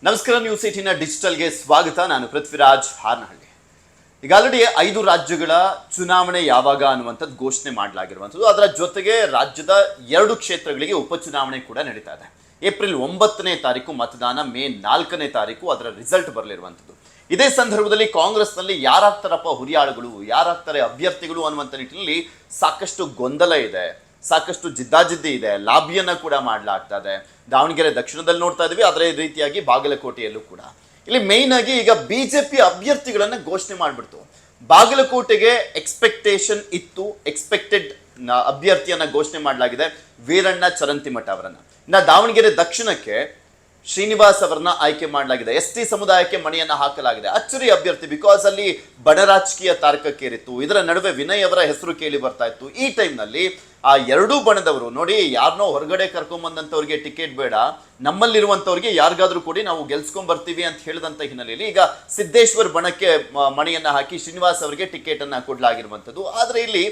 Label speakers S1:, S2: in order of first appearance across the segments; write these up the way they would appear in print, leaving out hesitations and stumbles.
S1: ನಮಸ್ಕಾರ, ನ್ಯೂಸ್ 18 ಡಿಜಿಟಲ್ಗೆ ಸ್ವಾಗತ. ನಾನು ಪೃಥ್ವಿರಾಜ್ ಹಾರ್ನಹಳ್ಳಿ. ಈಗ ಆಲ್ರೆಡಿ 5 ರಾಜ್ಯಗಳ ಚುನಾವಣೆ ಯಾವಾಗ ಅನ್ನುವಂಥದ್ದು ಘೋಷಣೆ ಮಾಡಲಾಗಿರುವಂಥದ್ದು. ಅದರ ಜೊತೆಗೆ ರಾಜ್ಯದ 2 ಕ್ಷೇತ್ರಗಳಿಗೆ ಉಪಚುನಾವಣೆ ಕೂಡ ನಡೀತಾ ಇದೆ. ಏಪ್ರಿಲ್ 9ನೇ ತಾರೀಕು ಮತದಾನ, ಮೇ 4ನೇ ತಾರೀಕು ಅದರ ರಿಸಲ್ಟ್ ಬರಲಿರುವಂಥದ್ದು. ಇದೇ ಸಂದರ್ಭದಲ್ಲಿ ಕಾಂಗ್ರೆಸ್ನಲ್ಲಿ ಯಾರಾಗ್ತಾರಪ್ಪ ಹುರಿಯಾಳುಗಳು, ಯಾರಾಗ್ತಾರೆ ಅಭ್ಯರ್ಥಿಗಳು ಅನ್ನುವಂಥ ನಿಟ್ಟಿನಲ್ಲಿ ಸಾಕಷ್ಟು ಗೊಂದಲ ಇದೆ, ಸಾಕಷ್ಟು ಜಿದ್ದಾಜಿದ್ದಿ ಇದೆ. ಲಾಬಿಯನ್ನ ಕೂಡ ಮಾಡಲಾಗ್ತಾ ಇದೆ. ದಾವಣಗೆರೆ ದಕ್ಷಿಣದಲ್ಲಿ ನೋಡ್ತಾ ಇದೀವಿ, ಅದೇ ರೀತಿಯಾಗಿ ಬಾಗಲಕೋಟೆಯಲ್ಲೂ ಕೂಡ. ಇಲ್ಲಿ ಮೇನ್ ಆಗಿ ಈಗ ಬಿಜೆಪಿ ಅಭ್ಯರ್ಥಿಗಳನ್ನ ಘೋಷಣೆ ಮಾಡ್ಬಿಡ್ತು. ಬಾಗಲಕೋಟೆಗೆ ಎಕ್ಸ್ಪೆಕ್ಟೇಷನ್ ಇತ್ತು, ಎಕ್ಸ್ಪೆಕ್ಟೆಡ್ ಅಭ್ಯರ್ಥಿಯನ್ನ ಘೋಷಣೆ ಮಾಡಲಾಗಿದೆ, ವೀರಣ್ಣ ಚರಂತಿಮಠ ಅವರನ್ನ. ಇನ್ನು ದಾವಣಗೆರೆ ದಕ್ಷಿಣಕ್ಕೆ ಶ್ರೀನಿವಾಸ್ ಅವರನ್ನ ಆಯ್ಕೆ ಮಾಡಲಾಗಿದೆ. ST ಸಮುದಾಯಕ್ಕೆ ಮಣಿಯನ್ನ ಹಾಕಲಾಗಿದೆ. ಅಚ್ಚರಿ ಅಭ್ಯರ್ಥಿ, ಬಿಕಾಸ್ ಅಲ್ಲಿ ಬಡ ರಾಜಕೀಯ ತಾರಕಕ್ಕೇರಿತ್ತು. ಇದರ ನಡುವೆ ವಿನಯ್ ಅವರ ಹೆಸರು ಕೇಳಿ ಬರ್ತಾ ಇತ್ತು. ಈ ಟೈಮ್ನಲ್ಲಿ ಆ 2 ಬಣದವರು ನೋಡಿ, ಯಾರನ್ನೋ ಹೊರಗಡೆ ಕರ್ಕೊಂಬಂದಂತವ್ರಿಗೆ ಟಿಕೆಟ್ ಬೇಡ, ನಮ್ಮಲ್ಲಿರುವಂತವ್ರಿಗೆ ಯಾರಿಗಾದ್ರೂ ಕೊಡಿ, ನಾವು ಗೆಲ್ಸ್ಕೊಂಡ್ ಬರ್ತೀವಿ ಅಂತ ಹೇಳಿದಂತ ಹಿನ್ನೆಲೆಯಲ್ಲಿ ಈಗ ಸಿದ್ದೇಶ್ವರ್ ಬಣಕ್ಕೆ ಮಣಿಯನ್ನ ಹಾಕಿ ಶ್ರೀನಿವಾಸ್ ಅವರಿಗೆ ಟಿಕೆಟ್ ಅನ್ನ ಕೊಡ್ಲಾಗಿರುವಂತದ್ದು. ಆದ್ರೆ ಇಲ್ಲಿ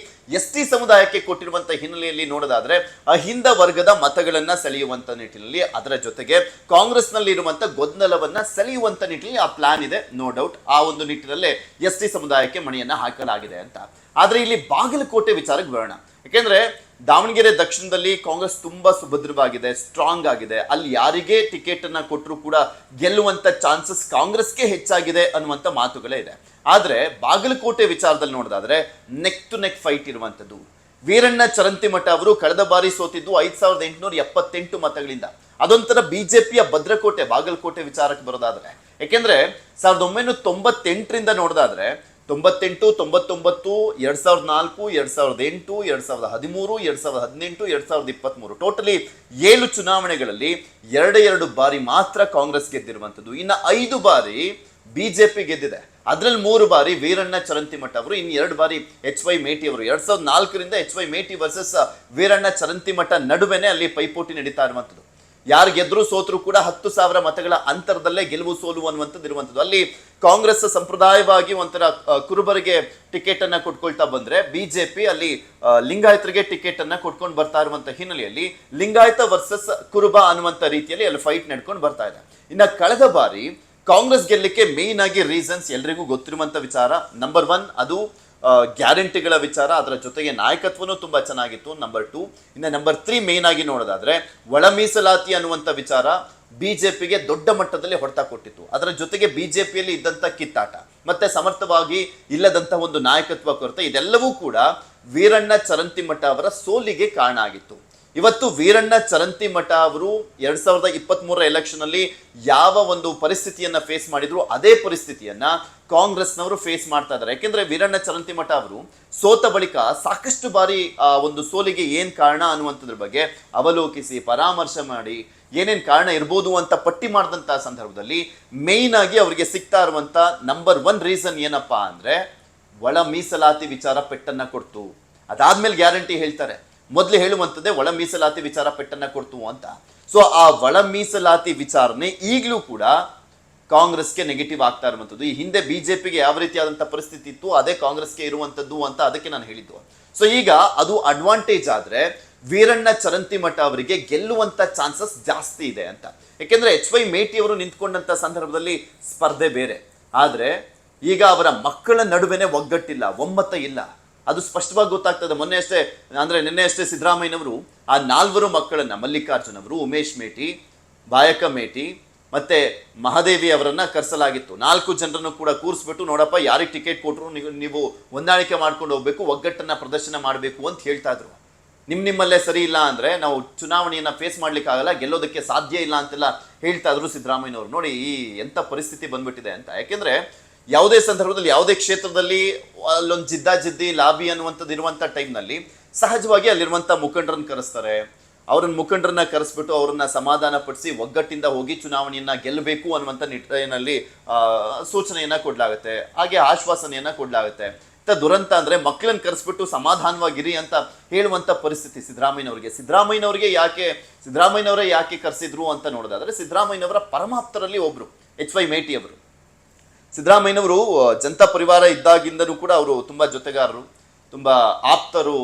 S1: ST ಸಮುದಾಯಕ್ಕೆ ಕೊಟ್ಟಿರುವಂತ ಹಿನ್ನೆಲೆಯಲ್ಲಿ ನೋಡೋದಾದ್ರೆ ಅಹಿಂದ ವರ್ಗದ ಮತಗಳನ್ನ ಸೆಳೆಯುವಂತ ನಿಟ್ಟಿನಲ್ಲಿ, ಅದರ ಜೊತೆಗೆ ಕಾಂಗ್ರೆಸ್ ನಲ್ಲಿ ಇರುವಂತ ಗೊಂದಲವನ್ನ ಸೆಳೆಯುವಂತ ನಿಟ್ಟಿನಲ್ಲಿ ಆ ಪ್ಲಾನ್ ಇದೆ, ನೋ ಡೌಟ್. ಆ ಒಂದು ನಿಟ್ಟಿನಲ್ಲೇ ST ಸಮುದಾಯಕ್ಕೆ ಮಣಿಯನ್ನ ಹಾಕಲಾಗಿದೆ ಅಂತ. ಆದ್ರೆ ಇಲ್ಲಿ ಬಾಗಲಕೋಟೆ ವಿಚಾರಕ್ಕೆ ಬರೋಣ. ಯಾಕೆಂದ್ರೆ ದಾವಣಗೆರೆ ದಕ್ಷಿಣದಲ್ಲಿ ಕಾಂಗ್ರೆಸ್ ತುಂಬಾ ಸುಭದ್ರವಾಗಿದೆ, ಸ್ಟ್ರಾಂಗ್ ಆಗಿದೆ. ಅಲ್ಲಿ ಯಾರಿಗೆ ಟಿಕೆಟ್ ಅನ್ನ ಕೊಟ್ಟರು ಕೂಡ ಗೆಲ್ಲುವಂತ ಚಾನ್ಸಸ್ ಕಾಂಗ್ರೆಸ್ಗೆ ಹೆಚ್ಚಾಗಿದೆ ಅನ್ನುವಂತ ಮಾತುಗಳೇ ಇದೆ. ಆದ್ರೆ ಬಾಗಲಕೋಟೆ ವಿಚಾರದಲ್ಲಿ ನೋಡೋದಾದ್ರೆ ನೆಕ್ ಟು ನೆಕ್ ಫೈಟ್ ಇರುವಂತದ್ದು. ವೀರಣ್ಣ ಚರಂತಿಮಠ ಅವರು ಕಳೆದ ಬಾರಿ ಸೋತಿದ್ದು 5878 ಮತಗಳಿಂದ. ಅದೊಂಥರ ಬಿಜೆಪಿಯ ಭದ್ರಕೋಟೆ ಬಾಗಲಕೋಟೆ ವಿಚಾರಕ್ಕೆ ಬರೋದಾದ್ರೆ. ಯಾಕೆಂದ್ರೆ 1998ರಿಂದ ನೋಡೋದಾದ್ರೆ 98, 99, 2004, 2008, 2013, 2018, 2023 ಟೋಟಲಿ 7 ಚುನಾವಣೆಗಳಲ್ಲಿ 2 ಬಾರಿ ಮಾತ್ರ ಕಾಂಗ್ರೆಸ್ ಗೆದ್ದಿರುವಂಥದ್ದು. ಇನ್ನು 5 ಬಾರಿ ಬಿಜೆಪಿ ಗೆದ್ದಿದೆ. ಅದ್ರಲ್ಲಿ 3 ಬಾರಿ ವೀರಣ್ಣ ಚರಂತಿಮಠ ಅವರು, ಇನ್ನು 2 ಬಾರಿ HY ಮೇಟಿ ಅವರು. 2004ರಿಂದ HY ಮೇಟಿ ವರ್ಸಸ್ ವೀರಣ್ಣ ಚರಂತಿಮಠ ನಡುವೆನೆ ಅಲ್ಲಿ ಪೈಪೋಟಿ ನಡೀತಾ ಇರುವಂಥದ್ದು. ಯಾರು ಗೆದ್ರು ಸೋತರು ಕೂಡ 10,000 ಮತಗಳ ಅಂತರದಲ್ಲೇ ಗೆಲುವು ಸೋಲು ಅನ್ನುವಂಥದ್ದು ಇರುವಂಥದ್ದು. ಅಲ್ಲಿ ಕಾಂಗ್ರೆಸ್ ಸಂಪ್ರದಾಯವಾಗಿ ಒಂಥರ ಕುರುಬರಿಗೆ ಟಿಕೆಟ್ ಅನ್ನ ಕೊಟ್ಕೊಳ್ತಾ ಬಂದ್ರೆ, ಬಿಜೆಪಿ ಅಲ್ಲಿ ಲಿಂಗಾಯತರಿಗೆ ಟಿಕೆಟ್ ಅನ್ನ ಕೊಟ್ಕೊಂಡು ಬರ್ತಾ ಇರುವಂತ ಹಿನ್ನೆಲೆಯಲ್ಲಿ ಲಿಂಗಾಯತ ವರ್ಸಸ್ ಕುರುಬ ಅನ್ನುವಂತ ರೀತಿಯಲ್ಲಿ ಅಲ್ಲಿ ಫೈಟ್ ನಡ್ಕೊಂಡು ಬರ್ತಾ ಇದೆ. ಇನ್ನ ಕಳೆದ ಬಾರಿ ಕಾಂಗ್ರೆಸ್ ಗೆಲ್ಲಕ್ಕೆ ಮೇನ್ ಆಗಿ ರೀಸನ್ಸ್ ಎಲ್ರಿಗೂ ಗೊತ್ತಿರುವಂತ ವಿಚಾರ. ನಂಬರ್ 1 ಅದು ಗ್ಯಾರಂಟಿಗಳ ವಿಚಾರ, ಅದರ ಜೊತೆಗೆ ನಾಯಕತ್ವನೂ ತುಂಬಾ ಚೆನ್ನಾಗಿತ್ತು. ನಂಬರ್ 2, ಇನ್ನು ನಂಬರ್ 3 ಮೇನ್ ಆಗಿ ನೋಡೋದಾದ್ರೆ ಒಳ ಮೀಸಲಾತಿ ಅನ್ನುವಂಥ ವಿಚಾರ ಬಿಜೆಪಿಗೆ ದೊಡ್ಡ ಮಟ್ಟದಲ್ಲಿ ಹೊಡೆತ ಕೊಟ್ಟಿತ್ತು. ಅದರ ಜೊತೆಗೆ ಬಿಜೆಪಿಯಲ್ಲಿ ಇದ್ದಂಥ ಕಿತ್ತಾಟ ಮತ್ತೆ ಸಮರ್ಥವಾಗಿ ಇಲ್ಲದಂತ ಒಂದು ನಾಯಕತ್ವ ಕೊರತೆ, ಇದೆಲ್ಲವೂ ಕೂಡ ವೀರಣ್ಣ ಚರಂತಿಮಠ ಅವರ ಸೋಲಿಗೆ ಕಾರಣ ಆಗಿತ್ತು. ಇವತ್ತು ವೀರಣ್ಣ ಚರಂತಿಮಠ ಅವರು 2023 ಎಲೆಕ್ಷನ್ ಅಲ್ಲಿ ಯಾವ ಒಂದು ಪರಿಸ್ಥಿತಿಯನ್ನ ಫೇಸ್ ಮಾಡಿದ್ರು ಅದೇ ಪರಿಸ್ಥಿತಿಯನ್ನ ಕಾಂಗ್ರೆಸ್ನವರು ಫೇಸ್ ಮಾಡ್ತಾ ಇದ್ದಾರೆ. ಯಾಕೆಂದ್ರೆ ವೀರಣ್ಣ ಚರಂತಿಮಠ ಅವರು ಸೋತ ಬಳಿಕ ಸಾಕಷ್ಟು ಬಾರಿ ಒಂದು ಸೋಲಿಗೆ ಏನ್ ಕಾರಣ ಅನ್ನುವಂಥದ್ರ ಬಗ್ಗೆ ಅವಲೋಕಿಸಿ ಪರಾಮರ್ಶೆ ಮಾಡಿ ಏನೇನ್ ಕಾರಣ ಇರ್ಬೋದು ಅಂತ ಪಟ್ಟಿ ಮಾಡಿದಂತ ಸಂದರ್ಭದಲ್ಲಿ ಮೇನ್ ಆಗಿ ಅವರಿಗೆ ಸಿಗ್ತಾ ಇರುವಂತ ನಂಬರ್ 1 ರೀಸನ್ ಏನಪ್ಪಾ ಅಂದ್ರೆ ಒಳ ಮೀಸಲಾತಿ ವಿಚಾರ ಪೆಟ್ಟನ್ನ ಕೊಡ್ತು. ಅದಾದ್ಮೇಲೆ ಗ್ಯಾರಂಟಿ ಹೇಳ್ತಾರೆ, ಮೊದಲು ಹೇಳುವಂಥದ್ದೇ ಒಳ ಮೀಸಲಾತಿ ವಿಚಾರ ಪೆಟ್ಟನ್ನ ಕೊಡ್ತು ಅಂತ. ಸೊ ಆ ಒಳ ಮೀಸಲಾತಿ ವಿಚಾರನೆ ಈಗಲೂ ಕೂಡ ಕಾಂಗ್ರೆಸ್ಗೆ ನೆಗೆಟಿವ್ ಆಗ್ತಾ ಇರುವಂಥದ್ದು. ಈ ಹಿಂದೆ ಬಿಜೆಪಿಗೆ ಯಾವ ರೀತಿಯಾದಂಥ ಪರಿಸ್ಥಿತಿ ಇತ್ತು ಅದೇ ಕಾಂಗ್ರೆಸ್ಗೆ ಇರುವಂಥದ್ದು ಅಂತ ಅದಕ್ಕೆ ನಾನು ಹೇಳಿದ್ದು. ಸೊ ಈಗ ಅದು ಅಡ್ವಾಂಟೇಜ್ ಆದ್ರೆ ವೀರಣ್ಣ ಚರಂತಿಮಠ ಅವರಿಗೆ ಗೆಲ್ಲುವಂತ ಚಾನ್ಸಸ್ ಜಾಸ್ತಿ ಇದೆ ಅಂತ. ಯಾಕೆಂದ್ರೆ HY ಮೇಟಿ ಅವರು ನಿಂತ್ಕೊಂಡಂತ ಸಂದರ್ಭದಲ್ಲಿ ಸ್ಪರ್ಧೆ ಬೇರೆ, ಆದ್ರೆ ಈಗ ಅವರ ಮಕ್ಕಳ ನಡುವೆನೆ ಒಗ್ಗಟ್ಟಿಲ್ಲ, ಒಮ್ಮತ ಇಲ್ಲ. ಅದು ಸ್ಪಷ್ಟವಾಗಿ ಗೊತ್ತಾಗ್ತದೆ. ನಿನ್ನೆ ಅಷ್ಟೇ ಸಿದ್ದರಾಮಯ್ಯನವರು ಆ 4 ಮಕ್ಕಳನ್ನ, ಮಲ್ಲಿಕಾರ್ಜುನ್ ಅವರು, ಉಮೇಶ್ ಮೇಟಿ, ಬಾಯಕ ಮೇಟಿ ಮತ್ತೆ ಮಹಾದೇವಿ ಅವರನ್ನ ಕರೆಸಲಾಗಿತ್ತು. 4 ಜನರನ್ನು ಕೂಡ ಕೂರಿಸ್ಬಿಟ್ಟು, ನೋಡಪ್ಪ ಯಾರಿಗೆ ಟಿಕೆಟ್ ಕೊಟ್ಟರು ನೀವು ಹೊಂದಾಣಿಕೆ ಮಾಡ್ಕೊಂಡು ಹೋಗ್ಬೇಕು, ಒಗ್ಗಟ್ಟನ್ನ ಪ್ರದರ್ಶನ ಮಾಡಬೇಕು ಅಂತ ಹೇಳ್ತಾ ಇದ್ರು. ನಿಮ್ಮಲ್ಲೇ ಸರಿ ಇಲ್ಲ ಅಂದ್ರೆ ನಾವು ಚುನಾವಣೆಯನ್ನ ಫೇಸ್ ಮಾಡ್ಲಿಕ್ಕೆ ಆಗಲ್ಲ, ಗೆಲ್ಲೋದಕ್ಕೆ ಸಾಧ್ಯ ಇಲ್ಲ ಅಂತೆಲ್ಲ ಹೇಳ್ತಾ ಇದ್ರು ಸಿದ್ದರಾಮಯ್ಯನವರು. ನೋಡಿ ಈ ಎಂತ ಪರಿಸ್ಥಿತಿ ಬಂದ್ಬಿಟ್ಟಿದೆ ಅಂತ. ಯಾಕೆಂದ್ರೆ ಯಾವುದೇ ಸಂದರ್ಭದಲ್ಲಿ ಯಾವುದೇ ಕ್ಷೇತ್ರದಲ್ಲಿ ಅಲ್ಲೊಂದು ಜಿದ್ದಾಜಿದ್ದಿ ಲಾಬಿ ಅನ್ನುವಂಥದ್ದು ಇರುವಂತ ಟೈಮ್ನಲ್ಲಿ ಸಹಜವಾಗಿ ಅಲ್ಲಿರುವಂತ ಮುಖಂಡರನ್ನ ಕರೆಸ್ತಾರೆ. ಅವ್ರನ್ನ ಮುಖಂಡರನ್ನ ಕರೆಸ್ಬಿಟ್ಟು ಅವ್ರನ್ನ ಸಮಾಧಾನ ಪಡಿಸಿ ಒಗ್ಗಟ್ಟಿಂದ ಹೋಗಿ ಚುನಾವಣೆಯನ್ನ ಗೆಲ್ಲಬೇಕು ಅನ್ನುವಂಥ ನಿಟ್ಟಿನಲ್ಲಿ ಸೂಚನೆಯನ್ನ ಕೊಡ್ಲಾಗುತ್ತೆ, ಹಾಗೆ ಆಶ್ವಾಸನೆಯನ್ನ ಕೊಡ್ಲಾಗುತ್ತೆ. ದುರಂತ ಅಂದ್ರೆ ಮಕ್ಕಳನ್ನ ಕರೆಸ್ಬಿಟ್ಟು ಸಮಾಧಾನವಾಗಿರಿ ಅಂತ ಹೇಳುವಂತ ಪರಿಸ್ಥಿತಿ ಸಿದ್ದರಾಮಯ್ಯನವರಿಗೆ ಯಾಕೆ ಕರೆಸಿದ್ರು ಅಂತ ನೋಡೋದಾದ್ರೆ ಸಿದ್ದರಾಮಯ್ಯನವರ ಪರಮಾಪ್ತರಲ್ಲಿ ಒಬ್ರು HY ಮೇಟಿ ಅವರು. ಸಿದ್ದರಾಮಯ್ಯನವರು ಜನತಾ ಪರಿವಾರ ಇದ್ದಾಗಿಂದನೂ ಕೂಡ ಅವರು ತುಂಬಾ ಜೊತೆಗಾರರು, ತುಂಬಾ ಆಪ್ತರು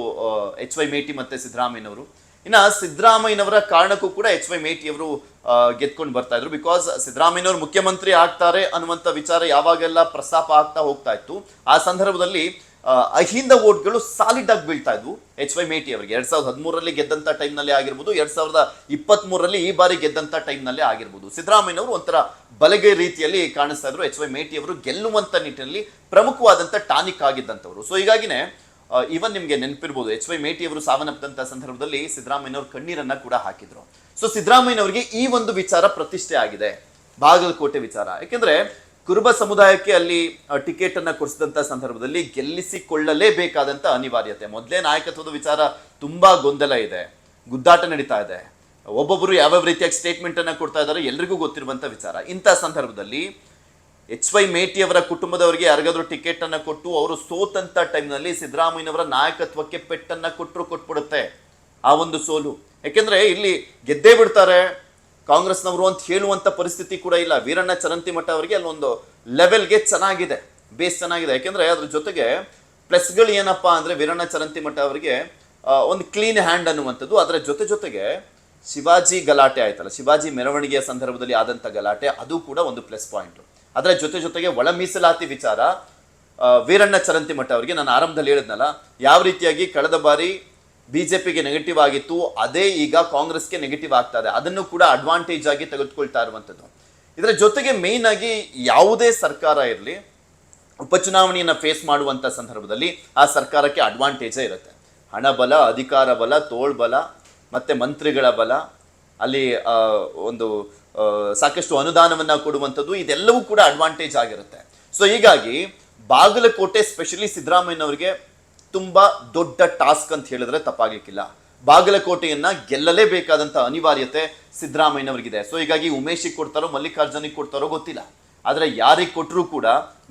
S1: HY ಮೇಟಿ ಮತ್ತೆ ಸಿದ್ದರಾಮಯ್ಯನವರು. ಇನ್ನು ಸಿದ್ದರಾಮಯ್ಯನವರ ಕಾರಣಕ್ಕೂ ಕೂಡ HY ಮೇಟಿ ಅವರು ಗೆದ್ಕೊಂಡು ಬರ್ತಾ ಇದ್ರು. ಬಿಕಾಸ್ ಸಿದ್ದರಾಮಯ್ಯನವರು ಮುಖ್ಯಮಂತ್ರಿ ಆಗ್ತಾರೆ ಅನ್ನುವಂಥ ವಿಚಾರ ಯಾವಾಗೆಲ್ಲ ಪ್ರಸ್ತಾಪ ಆಗ್ತಾ ಹೋಗ್ತಾ ಇತ್ತು, ಆ ಸಂದರ್ಭದಲ್ಲಿ ಅಹಿಂದ ವೋಟ್ಗಳು ಸಾಲಿಡ್ ಆಗಿ ಬೀಳ್ತಾ ಇದ್ವು HY ಮೇಟಿ ಅವರಿಗೆ. 2013ರಲ್ಲಿ ಗೆದ್ದಂತ ಟೈಮ್ನಲ್ಲಿ ಆಗಿರ್ಬೋದು, 2023ರಲ್ಲಿ ಈ ಬಾರಿ ಗೆದ್ದಂತ ಟೈಮ್ನಲ್ಲಿ ಆಗಿರ್ಬೋದು, ಸಿದ್ದರಾಮಯ್ಯನವರು ಒಂಥರ ಬಲಗೈ ರೀತಿಯಲ್ಲಿ ಕಾಣಿಸ್ತಾ ಇದ್ರು. HY ಮೇಟಿ ಅವರು ಗೆಲ್ಲುವಂತ ನಿಟ್ಟಿನಲ್ಲಿ ಪ್ರಮುಖವಾದಂತ ಟಾನಿಕ್ ಆಗಿದ್ದಂಥವ್ರು. ಸೊ ಹೀಗಾಗಿನೇ ಇವನ್ ನಿಮ್ಗೆ ನೆನಪಿರ್ಬೋದು, HY ಮೇಟಿ ಅವರು ಸಾವನ್ನಪ್ಪದಂತ ಸಂದರ್ಭದಲ್ಲಿ ಸಿದ್ದರಾಮಯ್ಯನವರು ಕಣ್ಣೀರನ್ನ ಕೂಡ ಹಾಕಿದ್ರು. ಸೊ ಸಿದ್ದರಾಮಯ್ಯನವರಿಗೆ ಈ ಒಂದು ವಿಚಾರ ಪ್ರತಿಷ್ಠೆ ಆಗಿದೆ, ಬಾಗಲಕೋಟೆ ವಿಚಾರ. ಯಾಕೆಂದ್ರೆ ಕುರುಬ ಸಮುದಾಯಕ್ಕೆ ಅಲ್ಲಿ ಟಿಕೆಟ್ ಅನ್ನ ಕೊಡಿಸಿದಂತ ಸಂದರ್ಭದಲ್ಲಿ ಗೆಲ್ಲಿಸಿಕೊಳ್ಳಲೇಬೇಕಾದಂತ ಅನಿವಾರ್ಯತೆ. ಮೊದಲೇ ನಾಯಕತ್ವದ ವಿಚಾರ ತುಂಬಾ ಗೊಂದಲ ಇದೆ, ಗುದ್ದಾಟ ನಡೀತಾ ಇದೆ, ಒಬ್ಬೊಬ್ಬರು ಯಾವ್ಯಾವ ರೀತಿಯಾಗಿ ಸ್ಟೇಟ್ಮೆಂಟ್ ಅನ್ನ ಕೊಡ್ತಾ ಇದ್ದಾರೆ ಎಲ್ರಿಗೂ ಗೊತ್ತಿರುವಂತ ವಿಚಾರ. ಇಂಥ ಸಂದರ್ಭದಲ್ಲಿ HY ಮೇಟಿ ಅವರ ಕುಟುಂಬದವರಿಗೆ ಯಾರಿಗಾದ್ರೂ ಟಿಕೆಟ್ ಅನ್ನ ಕೊಟ್ಟು ಅವರು ಸೋತಂತ ಟೈಮ್ನಲ್ಲಿ ಸಿದ್ದರಾಮಯ್ಯನವರ ನಾಯಕತ್ವಕ್ಕೆ ಪೆಟ್ಟನ್ನ ಕೊಟ್ಬಿಡುತ್ತೆ ಆ ಒಂದು ಸೋಲು. ಯಾಕೆಂದ್ರೆ ಇಲ್ಲಿ ಗೆದ್ದೇ ಬಿಡ್ತಾರೆ ಕಾಂಗ್ರೆಸ್ನವರು ಅಂತ ಹೇಳುವಂತ ಪರಿಸ್ಥಿತಿ ಕೂಡ ಇಲ್ಲ. ವೀರಣ್ಣ ಚರಂತಿಮಠ ಅವರಿಗೆ ಅಲ್ಲೊಂದು ಲೆವೆಲ್ಗೆ ಚೆನ್ನಾಗಿದೆ, ಬೇಸ್ ಚೆನ್ನಾಗಿದೆ. ಯಾಕೆಂದ್ರೆ ಅದ್ರ ಜೊತೆಗೆ ಪ್ಲಸ್ಗಳು ಏನಪ್ಪಾ ಅಂದ್ರೆ ವೀರಣ್ಣ ಚರಂತಿಮಠ ಅವರಿಗೆ ಒಂದು ಕ್ಲೀನ್ ಹ್ಯಾಂಡ್ ಅನ್ನುವಂಥದ್ದು. ಅದರ ಜೊತೆಗೆ ಶಿವಾಜಿ ಗಲಾಟೆ ಆಯ್ತಲ್ಲ, ಶಿವಾಜಿ ಮೆರವಣಿಗೆಯ ಸಂದರ್ಭದಲ್ಲಿ ಆದಂತ ಗಲಾಟೆ, ಅದು ಕೂಡ ಒಂದು ಪ್ಲಸ್ ಪಾಯಿಂಟ್. ಅದರ ಜೊತೆಗೆ ಒಳ ಮೀಸಲಾತಿ ವಿಚಾರ ವೀರಣ್ಣ ಚರಂತಿಮಠ ಅವರಿಗೆ ನಾನು ಆರಂಭದಲ್ಲಿ ಹೇಳಿದ್ನಲ್ಲ, ಯಾವ ರೀತಿಯಾಗಿ ಕಳೆದ ಬಾರಿ ಬಿಜೆಪಿಗೆ ನೆಗೆಟಿವ್ ಆಗಿತ್ತು ಅದೇ ಈಗ ಕಾಂಗ್ರೆಸ್ಗೆ ನೆಗೆಟಿವ್ ಆಗ್ತಾ ಇದೆ, ಅದನ್ನು ಕೂಡ ಅಡ್ವಾಂಟೇಜ್ ಆಗಿ ತೆಗೆದುಕೊಳ್ತಾ ಇರುವಂಥದ್ದು. ಇದರ ಜೊತೆಗೆ ಮೇನ್ ಆಗಿ ಯಾವುದೇ ಸರ್ಕಾರ ಇರಲಿ, ಉಪಚುನಾವಣೆಯನ್ನ ಫೇಸ್ ಮಾಡುವಂತ ಸಂದರ್ಭದಲ್ಲಿ ಆ ಸರ್ಕಾರಕ್ಕೆ ಅಡ್ವಾಂಟೇಜೇ ಇರುತ್ತೆ. ಹಣ ಬಲ, ಅಧಿಕಾರ ಬಲ, ತೋಳ್ ಬಲ, ಮತ್ತೆ ಮಂತ್ರಿಗಳ ಬಲ, ಅಲ್ಲಿ ಒಂದು ಸಾಕಷ್ಟು ಅನುದಾನವನ್ನ ಕೊಡುವಂಥದ್ದು, ಇದೆಲ್ಲವೂ ಕೂಡ ಅಡ್ವಾಂಟೇಜ್ ಆಗಿರುತ್ತೆ. ಸೊ ಹೀಗಾಗಿ ಬಾಗಲಕೋಟೆ ಸ್ಪೆಷಲಿ ಸಿದ್ದರಾಮಯ್ಯನವರಿಗೆ ತುಂಬಾ ದೊಡ್ಡ ಟಾಸ್ಕ್ ಅಂತ ಹೇಳಿದ್ರೆ ತಪ್ಪಾಗ್ಲಿಕ್ಕಿಲ್ಲ. ಬಾಗಲಕೋಟೆಯನ್ನ ಗೆಲ್ಲಲೇಬೇಕಾದಂತ ಅನಿವಾರ್ಯತೆ ಸಿದ್ದರಾಮಯ್ಯನವರಿಗಿದೆ. ಸೊ ಹೀಗಾಗಿ ಉಮೇಶಿಗೆ ಕೊಡ್ತಾರೋ ಮಲ್ಲಿಕಾರ್ಜುನಿಗೆ ಕೊಡ್ತಾರೋ ಗೊತ್ತಿಲ್ಲ, ಆದ್ರೆ ಯಾರಿಗೆ ಕೊಟ್ಟರು ಕೂಡ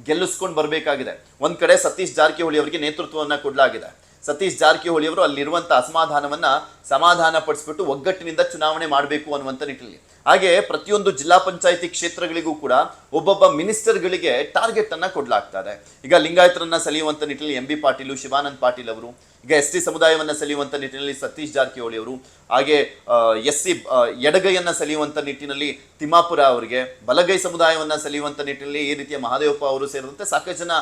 S1: ಗೆಲ್ಲಿಸ್ಕೊಂಡು ಬರಬೇಕಾಗಿದೆ. ಒಂದ್ ಕಡೆ ಸತೀಶ್ ಜಾರಕಿಹೊಳಿ ಅವರಿಗೆ ನೇತೃತ್ವವನ್ನ ಕೊಡಲಾಗಿದೆ. ಸತೀಶ್ ಜಾರಕಿಹೊಳಿ ಅವರು ಅಲ್ಲಿರುವಂತ ಅಸಮಾಧಾನವನ್ನ ಸಮಾಧಾನ ಪಡಿಸ್ಬಿಟ್ಟು ಒಗ್ಗಟ್ಟಿನಿಂದ ಚುನಾವಣೆ ಮಾಡಬೇಕು ಅನ್ನುವಂಥ ನಿಟ್ಟಿನಲ್ಲಿ, ಹಾಗೆ ಪ್ರತಿಯೊಂದು ಜಿಲ್ಲಾ ಪಂಚಾಯಿತಿ ಕ್ಷೇತ್ರಗಳಿಗೂ ಕೂಡ ಒಬ್ಬೊಬ್ಬ ಮಿನಿಸ್ಟರ್ಗಳಿಗೆ ಟಾರ್ಗೆಟ್ ಅನ್ನ ಕೊಡ್ಲಾಗ್ತಾ ಇದೆ. ಈಗ ಲಿಂಗಾಯತರನ್ನ ಸೆಳೆಯುವಂತ ನಿಟ್ಟಿನಲ್ಲಿ MB ಪಾಟೀಲ್, ಶಿವಾನಂದ್ ಪಾಟೀಲ್ ಅವರು, ಈಗ ST ಸಮುದಾಯವನ್ನ ಸೆಳೆಯುವಂತ ನಿಟ್ಟಿನಲ್ಲಿ ಸತೀಶ್ ಜಾರಕಿಹೊಳಿ ಅವರು, ಹಾಗೆ SC ಎಡಗೈಯನ್ನ ಸೆಳೆಯುವಂತ ನಿಟ್ಟಿನಲ್ಲಿ ತಿಮ್ಮಾಪುರ ಅವರಿಗೆ, ಬಲಗೈ ಸಮುದಾಯವನ್ನ ಸೆಳೆಯುವಂತ ನಿಟ್ಟಿನಲ್ಲಿ ಈ ರೀತಿಯ ಮಹಾದೇವಪ್ಪ ಅವರು ಸೇರಿದಂತೆ ಸಾಕಷ್ಟು ಜನ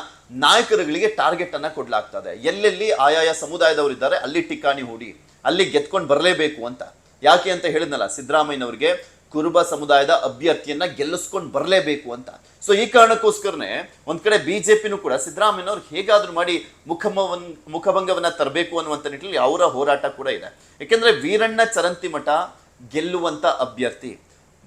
S1: ನಾಯಕರುಗಳಿಗೆ ಟಾರ್ಗೆಟ್ ಅನ್ನ ಕೊಡ್ಲಾಗ್ತದೆ. ಎಲ್ಲೆಲ್ಲಿ ಆಯಾಯ ಸಮುದಾಯದವರು ಇದ್ದಾರೆ ಅಲ್ಲಿ ಟಿಕ್ಕಾಣಿ ಹೂಡಿ ಅಲ್ಲಿ ಗೆದ್ಕೊಂಡು ಬರಲೇಬೇಕು ಅಂತ. ಯಾಕೆ ಅಂತ ಹೇಳಿದ್ನಲ್ಲ, ಸಿದ್ದರಾಮಯ್ಯನವರಿಗೆ ಕುರುಬ ಸಮುದಾಯದ ಅಭ್ಯರ್ಥಿಯನ್ನ ಗೆಲ್ಲಿಸ್ಕೊಂಡು ಬರಲೇಬೇಕು ಅಂತ. ಸೊ ಈ ಕಾರಣಕ್ಕೋಸ್ಕರನೇ ಒಂದ್ ಕಡೆ ಬಿಜೆಪಿನೂ ಕೂಡ ಸಿದ್ದರಾಮಯ್ಯನವ್ರು ಹೇಗಾದ್ರೂ ಮಾಡಿ ಮುಖಭಂಗವನ್ನ ತರಬೇಕು ಅನ್ನುವಂಥ ನಿಟ್ಟಿನಲ್ಲಿ ಅವರ ಹೋರಾಟ ಕೂಡ ಇದೆ. ಯಾಕೆಂದ್ರೆ ವೀರಣ್ಣ ಚರಂತಿಮಠ ಗೆಲ್ಲುವಂತ ಅಭ್ಯರ್ಥಿ.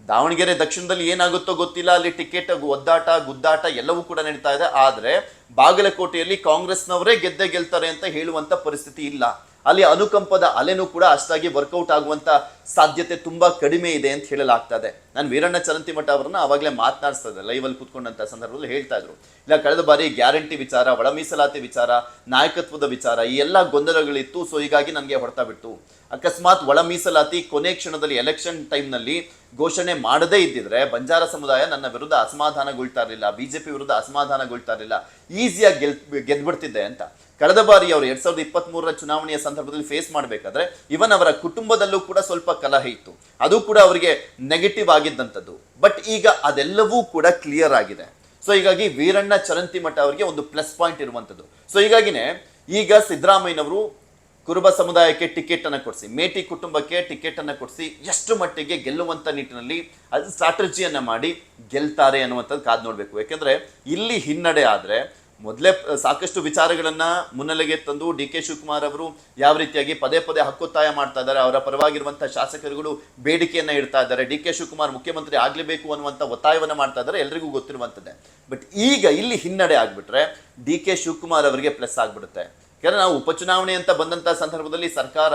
S1: ದಾವಣಗೆರೆ ದಕ್ಷಿಣದಲ್ಲಿ ಏನಾಗುತ್ತೋ ಗೊತ್ತಿಲ್ಲ, ಅಲ್ಲಿ ಟಿಕೆಟ್ ಒದ್ದಾಟ ಗುದ್ದಾಟ ಎಲ್ಲವೂ ಕೂಡ ನಡೀತಾ ಇದೆ. ಆದ್ರೆ ಬಾಗಲಕೋಟೆಯಲ್ಲಿ ಕಾಂಗ್ರೆಸ್ನವರೇ ಗೆಲ್ತಾರೆ ಅಂತ ಹೇಳುವಂತ ಪರಿಸ್ಥಿತಿ ಇಲ್ಲ. ಅಲ್ಲಿ ಅನುಕಂಪದ ಅಲೆನೂ ಕೂಡ ಅಷ್ಟಾಗಿ ವರ್ಕೌಟ್ ಆಗುವಂತ ಸಾಧ್ಯತೆ ತುಂಬಾ ಕಡಿಮೆ ಇದೆ ಅಂತ ಹೇಳಲಾಗ್ತದೆ. ನಾನು ವೀರಣ್ಣ ಚರಂತಿಮಠ ಅವರನ್ನ ಅವಾಗಲೇ ಮಾತನಾಡಿಸ್ತಾ ಇದ್ದೆ, ಲೈವ್ ಅಲ್ಲಿ ಕೂತ್ಕೊಂಡಂತ ಸಂದರ್ಭದಲ್ಲಿ ಹೇಳ್ತಾ ಇದ್ರು, ಇಲ್ಲ ಕಳೆದ ಬಾರಿ ಗ್ಯಾರಂಟಿ ವಿಚಾರ, ಒಳ ಮೀಸಲಾತಿ ವಿಚಾರ, ನಾಯಕತ್ವದ ವಿಚಾರ, ಈ ಎಲ್ಲ ಗೊಂದಲಗಳಿತ್ತು. ಸೊ ಹೀಗಾಗಿ ನನಗೆ ಹೊಡ್ತಾ ಬಿಟ್ಟು ಅಕಸ್ಮಾತ್ ಒಳ ಮೀಸಲಾತಿ ಕೊನೆ ಕ್ಷಣದಲ್ಲಿ ಎಲೆಕ್ಷನ್ ಟೈಮ್ನಲ್ಲಿ ಘೋಷಣೆ ಮಾಡದೇ ಇದ್ದಿದ್ರೆ ಬಂಜಾರ ಸಮುದಾಯ ನನ್ನ ವಿರುದ್ಧ ಅಸಮಾಧಾನಗೊಳ್ತಾ ಇರಲಿಲ್ಲ, ಬಿಜೆಪಿ ವಿರುದ್ಧ ಅಸಮಾಧಾನಗೊಳ್ತಾ ಇರಲಿಲ್ಲ, ಈಸಿಯಾಗಿ ಗೆದ್ಬಿಡ್ತಿದ್ದೆ ಅಂತ. ಕಳೆದ ಬಾರಿ ಅವರು 2023ರ ಚುನಾವಣೆಯ ಸಂದರ್ಭದಲ್ಲಿ ಫೇಸ್ ಮಾಡಬೇಕಾದ್ರೆ ಇವನ್ ಅವರ ಕುಟುಂಬದಲ್ಲೂ ಕೂಡ ಸ್ವಲ್ಪ ಕಲಹ ಇತ್ತು, ಅದು ಕೂಡ ಅವರಿಗೆ ನೆಗೆಟಿವ್ ಆಗಿದ್ದಂಥದ್ದು. ಬಟ್ ಈಗ ಅದೆಲ್ಲವೂ ಕೂಡ ಕ್ಲಿಯರ್ ಆಗಿದೆ. ಸೊ ಹೀಗಾಗಿ ವೀರಣ್ಣ ಚರಂತಿಮಠ ಅವರಿಗೆ ಒಂದು ಪ್ಲಸ್ ಪಾಯಿಂಟ್ ಇರುವಂಥದ್ದು. ಸೊ ಹೀಗಾಗಿನೇ ಈಗ ಸಿದ್ದರಾಮಯ್ಯನವರು ಕುರುಬ ಸಮುದಾಯಕ್ಕೆ ಟಿಕೆಟ್ ಅನ್ನ ಕೊಡಿಸಿ, ಮೇಟಿ ಕುಟುಂಬಕ್ಕೆ ಟಿಕೆಟ್ ಅನ್ನ ಕೊಡಿಸಿ ಎಷ್ಟು ಮಟ್ಟಿಗೆ ಗೆಲ್ಲುವಂತ ನಿಟ್ಟಿನಲ್ಲಿ ಅದು ಸ್ಟ್ರಾಟಜಿಯನ್ನ ಮಾಡಿ ಗೆಲ್ತಾರೆ ಅನ್ನುವಂಥದ್ದು ಕಾದ್ ನೋಡ್ಬೇಕು. ಯಾಕೆಂದ್ರೆ ಇಲ್ಲಿ ಹಿನ್ನಡೆ ಆದ್ರೆ ಮೊದಲೇ ಸಾಕಷ್ಟು ವಿಚಾರಗಳನ್ನ ಮುನ್ನೆಲೆಗೆ ತಂದು DK ಶಿವಕುಮಾರ್ ಅವರು ಯಾವ ರೀತಿಯಾಗಿ ಪದೇ ಹಕ್ಕೊತ್ತಾಯ ಮಾಡ್ತಾ ಇದ್ದಾರೆ, ಅವರ ಪರವಾಗಿರುವಂತಹ ಶಾಸಕರುಗಳು ಬೇಡಿಕೆಯನ್ನ ಇಡ್ತಾ ಇದ್ದಾರೆ, DK ಶಿವಕುಮಾರ್ ಮುಖ್ಯಮಂತ್ರಿ ಆಗ್ಲೇಬೇಕು ಅನ್ನುವಂಥ ಒತ್ತಾಯವನ್ನ ಮಾಡ್ತಾ ಇದ್ದಾರೆ, ಎಲ್ರಿಗೂ ಗೊತ್ತಿರುವಂಥದ್ದೇ. ಬಟ್ ಈಗ ಇಲ್ಲಿ ಹಿನ್ನಡೆ ಆಗ್ಬಿಟ್ರೆ DK ಶಿವಕುಮಾರ್ ಅವರಿಗೆ ಪ್ಲಸ್ ಆಗ್ಬಿಡುತ್ತೆ. ಯಾಕಂದ್ರೆ ನಾವು ಉಪಚುನಾವಣೆ ಅಂತ ಬಂದಂತ ಸಂದರ್ಭದಲ್ಲಿ ಸರ್ಕಾರ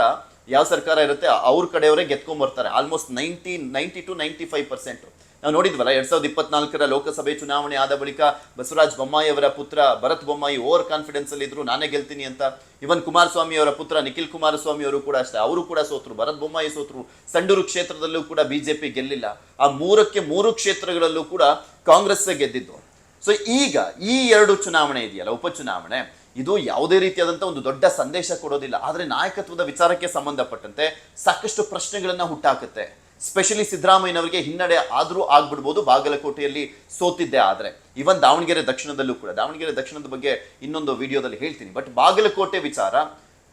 S1: ಯಾವ ಸರ್ಕಾರ ಇರುತ್ತೆ ಅವ್ರ ಕಡೆಯವರೇ ಗೆದ್ಕೊಂಡ್ ಬರ್ತಾರೆ. Almost 90 to 95%. ನಾವು ನೋಡಿದ್ವಲ್ಲ 2024ರ ಲೋಕಸಭೆ ಚುನಾವಣೆ ಆದ ಬಳಿಕ ಬಸವರಾಜ ಬೊಮ್ಮಾಯಿ ಅವರ ಪುತ್ರ ಭರತ್ ಬೊಮ್ಮಾಯಿ ಓವರ್ ಕಾನ್ಫಿಡೆನ್ಸ್ ಅಲ್ಲಿ ಇದ್ರು, ನಾನೇ ಗೆಲ್ತೀನಿ ಅಂತ. ಇವನ್ ಕುಮಾರಸ್ವಾಮಿ ಅವರ ಪುತ್ರ ನಿಖಿಲ್ ಕುಮಾರಸ್ವಾಮಿ ಅವರು ಕೂಡ ಅಷ್ಟೇ, ಅವರು ಕೂಡ ಸೋತರು, ಭರತ್ ಬೊಮ್ಮಾಯಿ ಸೋತರು. ಸಂಡೂರು ಕ್ಷೇತ್ರದಲ್ಲೂ ಕೂಡ ಬಿಜೆಪಿ ಗೆಲ್ಲಿಲ್ಲ. ಆ 3 ಕ್ಷೇತ್ರಗಳಲ್ಲೂ ಕೂಡ ಕಾಂಗ್ರೆಸ್ ಗೆದ್ದಿದ್ದು. ಸೊ ಈಗ ಈ 2 ಚುನಾವಣೆ ಇದೆಯಲ್ಲ, ಉಪಚುನಾವಣೆ, ಇದು ಯಾವುದೇ ರೀತಿಯಾದಂಥ ಒಂದು ದೊಡ್ಡ ಸಂದೇಶ ಕೊಡೋದಿಲ್ಲ, ಆದರೆ ನಾಯಕತ್ವದ ವಿಚಾರಕ್ಕೆ ಸಂಬಂಧಪಟ್ಟಂತೆ ಸಾಕಷ್ಟು ಪ್ರಶ್ನೆಗಳನ್ನ ಹುಟ್ಟಾಕುತ್ತೆ. ಸ್ಪೆಷಲಿ ಸಿದ್ದರಾಮಯ್ಯನವರಿಗೆ ಹಿನ್ನಡೆ ಆದ್ರೂ ಆಗ್ಬಿಡ್ಬೋದು ಬಾಗಲಕೋಟೆಯಲ್ಲಿ ಸೋತಿದ್ದೆ ಆದ್ರೆ. ಇವನ್ ದಾವಣಗೆರೆ ದಕ್ಷಿಣದಲ್ಲೂ ಕೂಡ, ದಾವಣಗೆರೆ ದಕ್ಷಿಣದ ಬಗ್ಗೆ ಇನ್ನೊಂದು ವಿಡಿಯೋದಲ್ಲಿ ಹೇಳ್ತೀನಿ. ಬಟ್ ಬಾಗಲಕೋಟೆ ವಿಚಾರ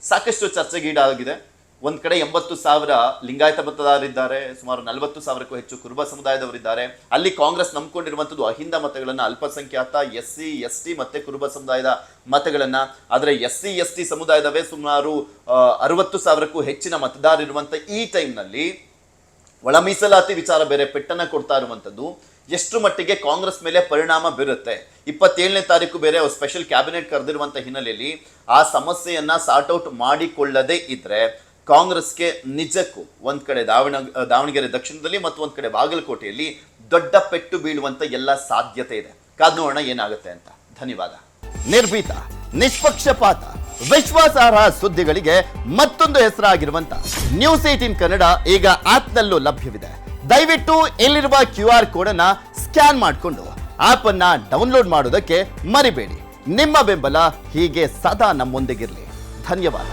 S1: ಸಾಕಷ್ಟು ಚರ್ಚೆಗೀಡಾಗಿದೆ. ಒಂದ್ ಕಡೆ 80,000 ಲಿಂಗಾಯತ ಮತದಾರರಿದ್ದಾರೆ, ಸುಮಾರು 40,000ಕ್ಕೂ ಹೆಚ್ಚು ಕುರುಬ ಸಮುದಾಯದವರಿದ್ದಾರೆ. ಅಲ್ಲಿ ಕಾಂಗ್ರೆಸ್ ನಂಬ್ಕೊಂಡಿರುವಂಥದ್ದು ಅಹಿಂದ ಮತಗಳನ್ನ, ಅಲ್ಪಸಂಖ್ಯಾತ SC ST ಮತ್ತೆ ಕುರುಬ ಸಮುದಾಯದ ಮತಗಳನ್ನ. ಆದ್ರೆ SC ST ಸಮುದಾಯದವೇ ಸುಮಾರು 60,000ಕ್ಕೂ ಹೆಚ್ಚಿನ ಮತದಾರರಿರುವಂತ ಈ ಟೈಮ್ನಲ್ಲಿ ಒಳ ಮೀಸಲಾತಿ ವಿಚಾರ ಬೇರೆ ಪೆಟ್ಟನ್ನ ಕೊಡ್ತಾ ಇರುವಂತದ್ದು ಎಷ್ಟು ಮಟ್ಟಿಗೆ ಕಾಂಗ್ರೆಸ್ ಮೇಲೆ ಪರಿಣಾಮ ಬೀರುತ್ತೆ. 27ನೇ ತಾರೀಕು ಬೇರೆ ಸ್ಪೆಷಲ್ ಕ್ಯಾಬಿನೆಟ್ ಕರೆದಿರುವಂತ ಹಿನ್ನೆಲೆಯಲ್ಲಿ ಆ ಸಮಸ್ಯೆಯನ್ನ ಸಾರ್ಟ್ ಔಟ್ ಮಾಡಿಕೊಳ್ಳದೆ ಇದ್ರೆ ಕಾಂಗ್ರೆಸ್ಗೆ ನಿಜಕ್ಕೂ ಒಂದ್ ಕಡೆ ದಾವಣಗೆರೆ ದಕ್ಷಿಣದಲ್ಲಿ ಮತ್ತು ಒಂದ್ ಕಡೆ ಬಾಗಲಕೋಟೆಯಲ್ಲಿ ದೊಡ್ಡ ಪೆಟ್ಟು ಬೀಳುವಂತ ಎಲ್ಲ ಸಾಧ್ಯತೆ ಇದೆ. ಕಾದ್ ನೋಡೋಣ ಏನಾಗುತ್ತೆ ಅಂತ. ಧನ್ಯವಾದ. ನಿರ್ಭೀತ, ನಿಷ್ಪಕ್ಷಪಾತ, ವಿಶ್ವಾಸಾರ್ಹ ಸುದ್ದಿಗಳಿಗೆ ಮತ್ತೊಂದು ಹೆಸರಾಗಿರುವಂತ ನ್ಯೂಸ್ 18 ಕನ್ನಡ ಈಗ ಆಪ್ನಲ್ಲೂ ಲಭ್ಯವಿದೆ. ದಯವಿಟ್ಟು ಇಲ್ಲಿರುವ QR ಕೋಡ್ ಅನ್ನ ಸ್ಕ್ಯಾನ್ ಮಾಡಿಕೊಂಡು ಆಪ್ ಅನ್ನ ಡೌನ್ಲೋಡ್ ಮಾಡೋದಕ್ಕೆ ಮರಿಬೇಡಿ. ನಿಮ್ಮ ಬೆಂಬಲ ಹೀಗೆ ಸದಾ ನಮ್ಮೊಂದಿಗಿರಲಿ. ಧನ್ಯವಾದ.